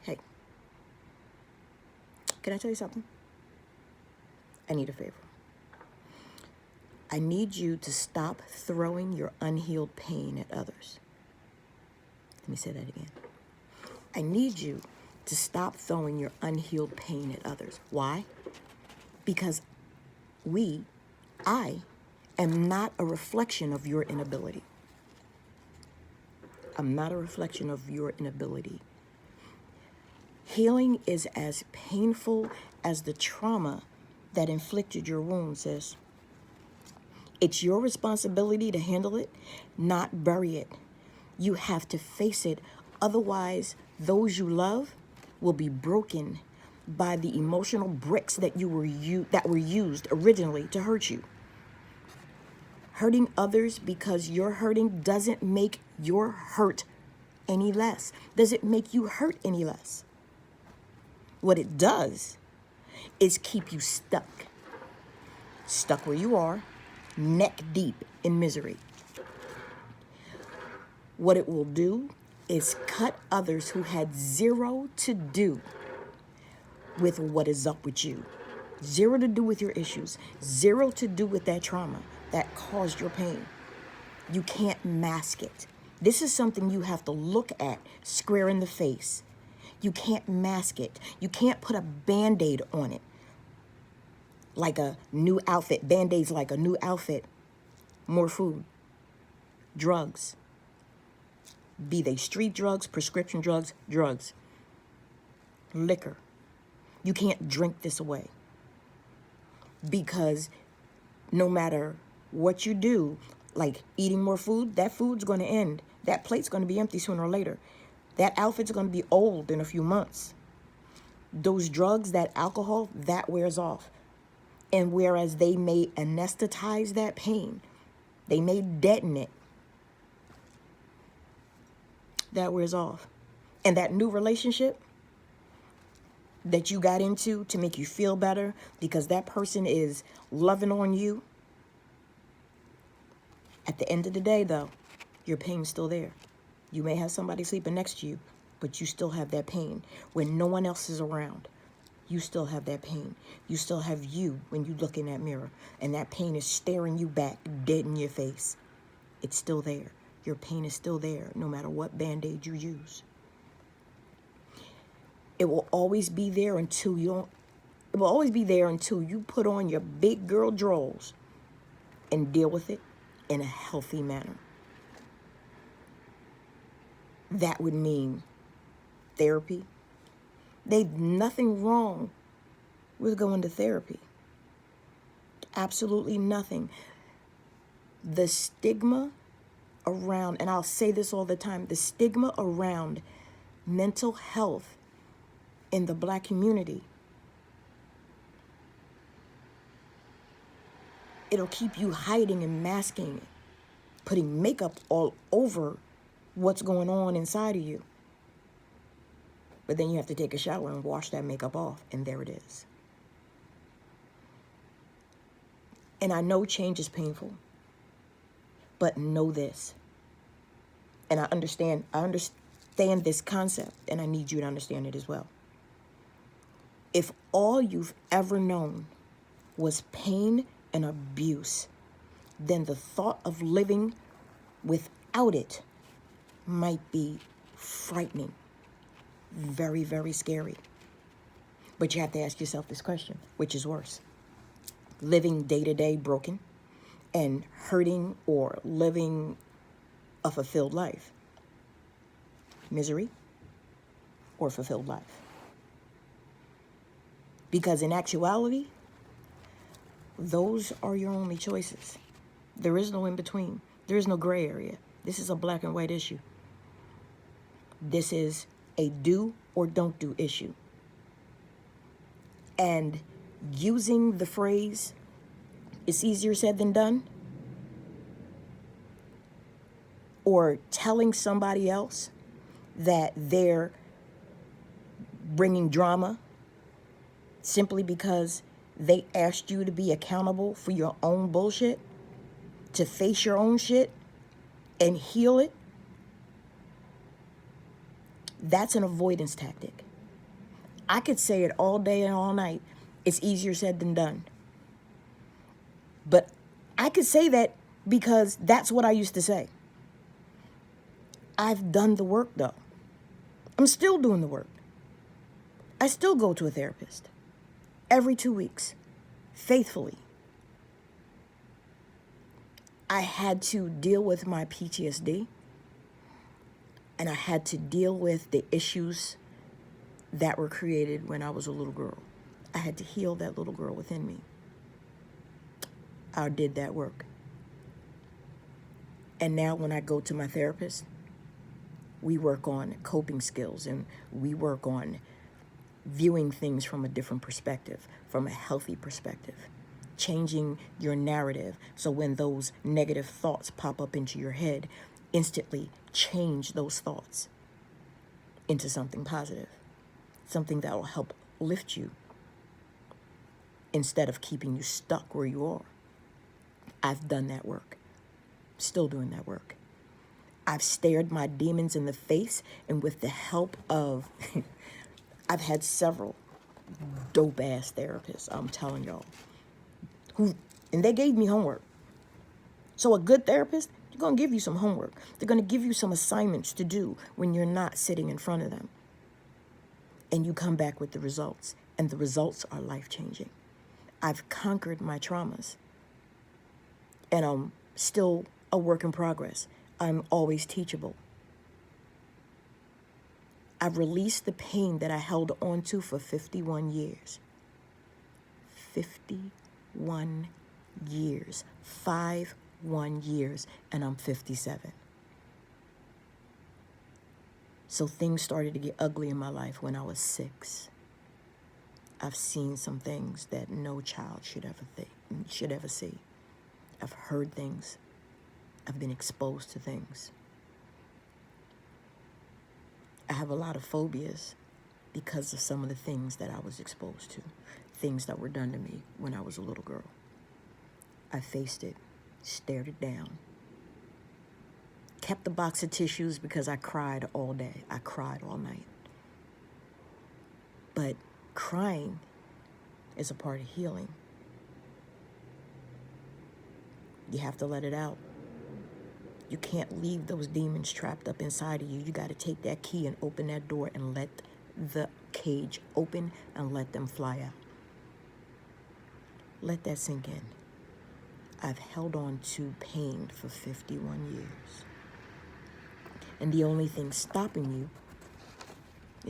Hey, can I tell you something? I need a favor. I need you to stop throwing your unhealed pain at others. Let me say that again. I need you to stop throwing your unhealed pain at others. Why? Because I am not a reflection of your inability. I'm not a reflection of your inability. Healing is as painful as the trauma that inflicted your wounds, sis. It's your responsibility to handle it, not bury it. You have to face it. Otherwise, those you love will be broken by the emotional bricks that were used originally to hurt you. Hurting others because you're hurting doesn't make your hurt any less. Does it make you hurt any less? What it does is keep you stuck where you are, neck deep in misery. What it will do is cut others who had zero to do with what is up with you. Zero to do with your issues. Zero to do with that trauma that caused your pain. You can't mask it. This is something you have to look at square in the face. You can't mask it. You can't put a Band-Aid on it. Like a new outfit. Band-Aid's like a new outfit. More food. Drugs. Be they street drugs, prescription drugs, drugs. Liquor. You can't drink this away. Because no matter what you do, like eating more food, that food's going to end. That plate's going to be empty sooner or later. That outfit's going to be old in a few months. Those drugs, that alcohol, that wears off. And whereas they may anesthetize that pain, they may deaden it, that wears off. And that new relationship that you got into to make you feel better because that person is loving on you, at the end of the day, though, your pain's still there. You may have somebody sleeping next to you, but you still have that pain. When no one else is around, you still have that pain. You still have you when you look in that mirror, and that pain is staring you back, dead in your face. It's still there. Your pain is still there, no matter what Band-Aid you use. It will always be there until you put on your big girl drawers and deal with it in a healthy manner. That would mean therapy. There's nothing wrong with going to therapy. Absolutely nothing. The stigma around, and I'll say this all the time, the stigma around mental health in the Black community, it'll keep you hiding and masking, putting makeup all over what's going on inside of you. But then you have to take a shower and wash that makeup off, and there it is. And I know change is painful, but know this. And I understand this concept, and I need you to understand it as well. If all you've ever known was pain and abuse, then the thought of living without it might be frightening, very, very scary. But you have to ask yourself this question, which is worse? Living day to day broken and hurting, or living a fulfilled life? Misery or fulfilled life? Because in actuality, those are your only choices. There is no in between. There is no gray area. This is a black and white issue. This is a do or don't do issue. And using the phrase, it's easier said than done, or telling somebody else that they're bringing drama simply because they asked you to be accountable for your own bullshit, to face your own shit and heal it, that's an avoidance tactic. I could say it all day and all night. It's easier said than done. But I could say that because that's what I used to say. I've done the work, though. I'm still doing the work. I still go to a therapist every 2 weeks, faithfully. I had to deal with my PTSD, and I had to deal with the issues that were created when I was a little girl. I had to heal that little girl within me. I did that work. And now when I go to my therapist, we work on coping skills, and we work on viewing things from a different perspective, from a healthy perspective, changing your narrative. So when those negative thoughts pop up into your head, instantly change those thoughts into something positive, something that will help lift you instead of keeping you stuck where you are. I've done that work, still doing that work. I've stared my demons in the face, and with the help of, I've had several dope-ass therapists, I'm telling y'all, and they gave me homework. So a good therapist, they're going to give you some homework. They're going to give you some assignments to do when you're not sitting in front of them. And you come back with the results, and the results are life-changing. I've conquered my traumas, and I'm still a work in progress. I'm always teachable. I've released the pain that I held on to for 51 years. 51 years. 51 years, and I'm 57. So things started to get ugly in my life when I was 6. I've seen some things that no child should ever see. I've heard things. I've been exposed to things. I have a lot of phobias because of some of the things that I was exposed to, things that were done to me when I was a little girl. I faced it, stared it down, kept the box of tissues because I cried all day. I cried all night. But crying is a part of healing. You have to let it out. You can't leave those demons trapped up inside of you. You got to take that key and open that door and let the cage open and let them fly out. Let that sink in. I've held on to pain for 51 years. And the only thing stopping you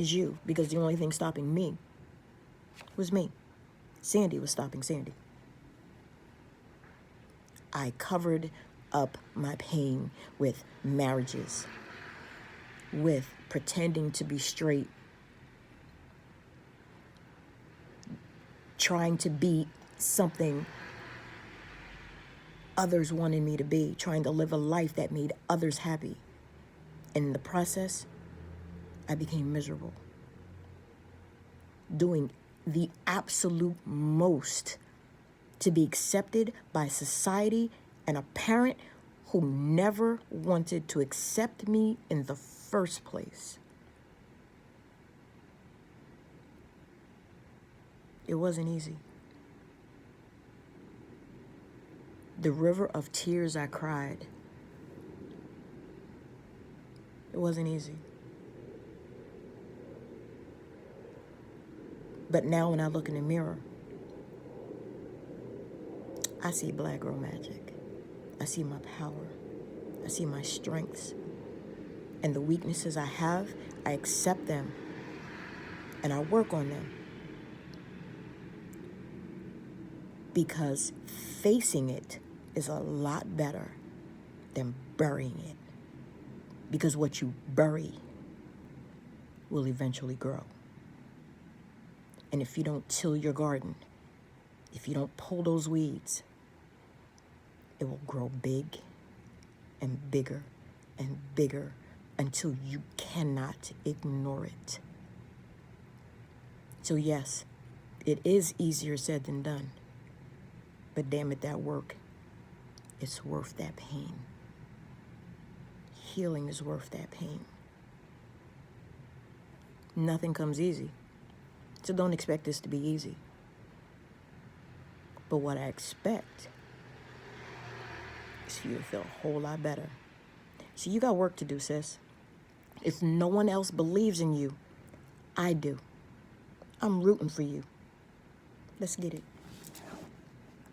is you, because the only thing stopping me was me. Sandy was stopping Sandy. I covered up my pain with marriages, with pretending to be straight, trying to be something others wanted me to be, trying to live a life that made others happy. And in the process, I became miserable, doing the absolute most to be accepted by society and a parent who never wanted to accept me in the first place. It wasn't easy. The river of tears I cried, it wasn't easy. But now when I look in the mirror, I see black girl magic. I see my power. I see my strengths. And the weaknesses I have, I accept them. And I work on them. Because facing it is a lot better than burying it. Because what you bury will eventually grow. And if you don't till your garden, if you don't pull those weeds, it will grow big and bigger and bigger until you cannot ignore it. So yes, it is easier said than done. But damn it, that work, it's worth that pain. Healing is worth that pain. Nothing comes easy. So don't expect this to be easy. But what I expect is for you to feel a whole lot better. So you got work to do, sis. If no one else believes in you, I do. I'm rooting for you. Let's get it.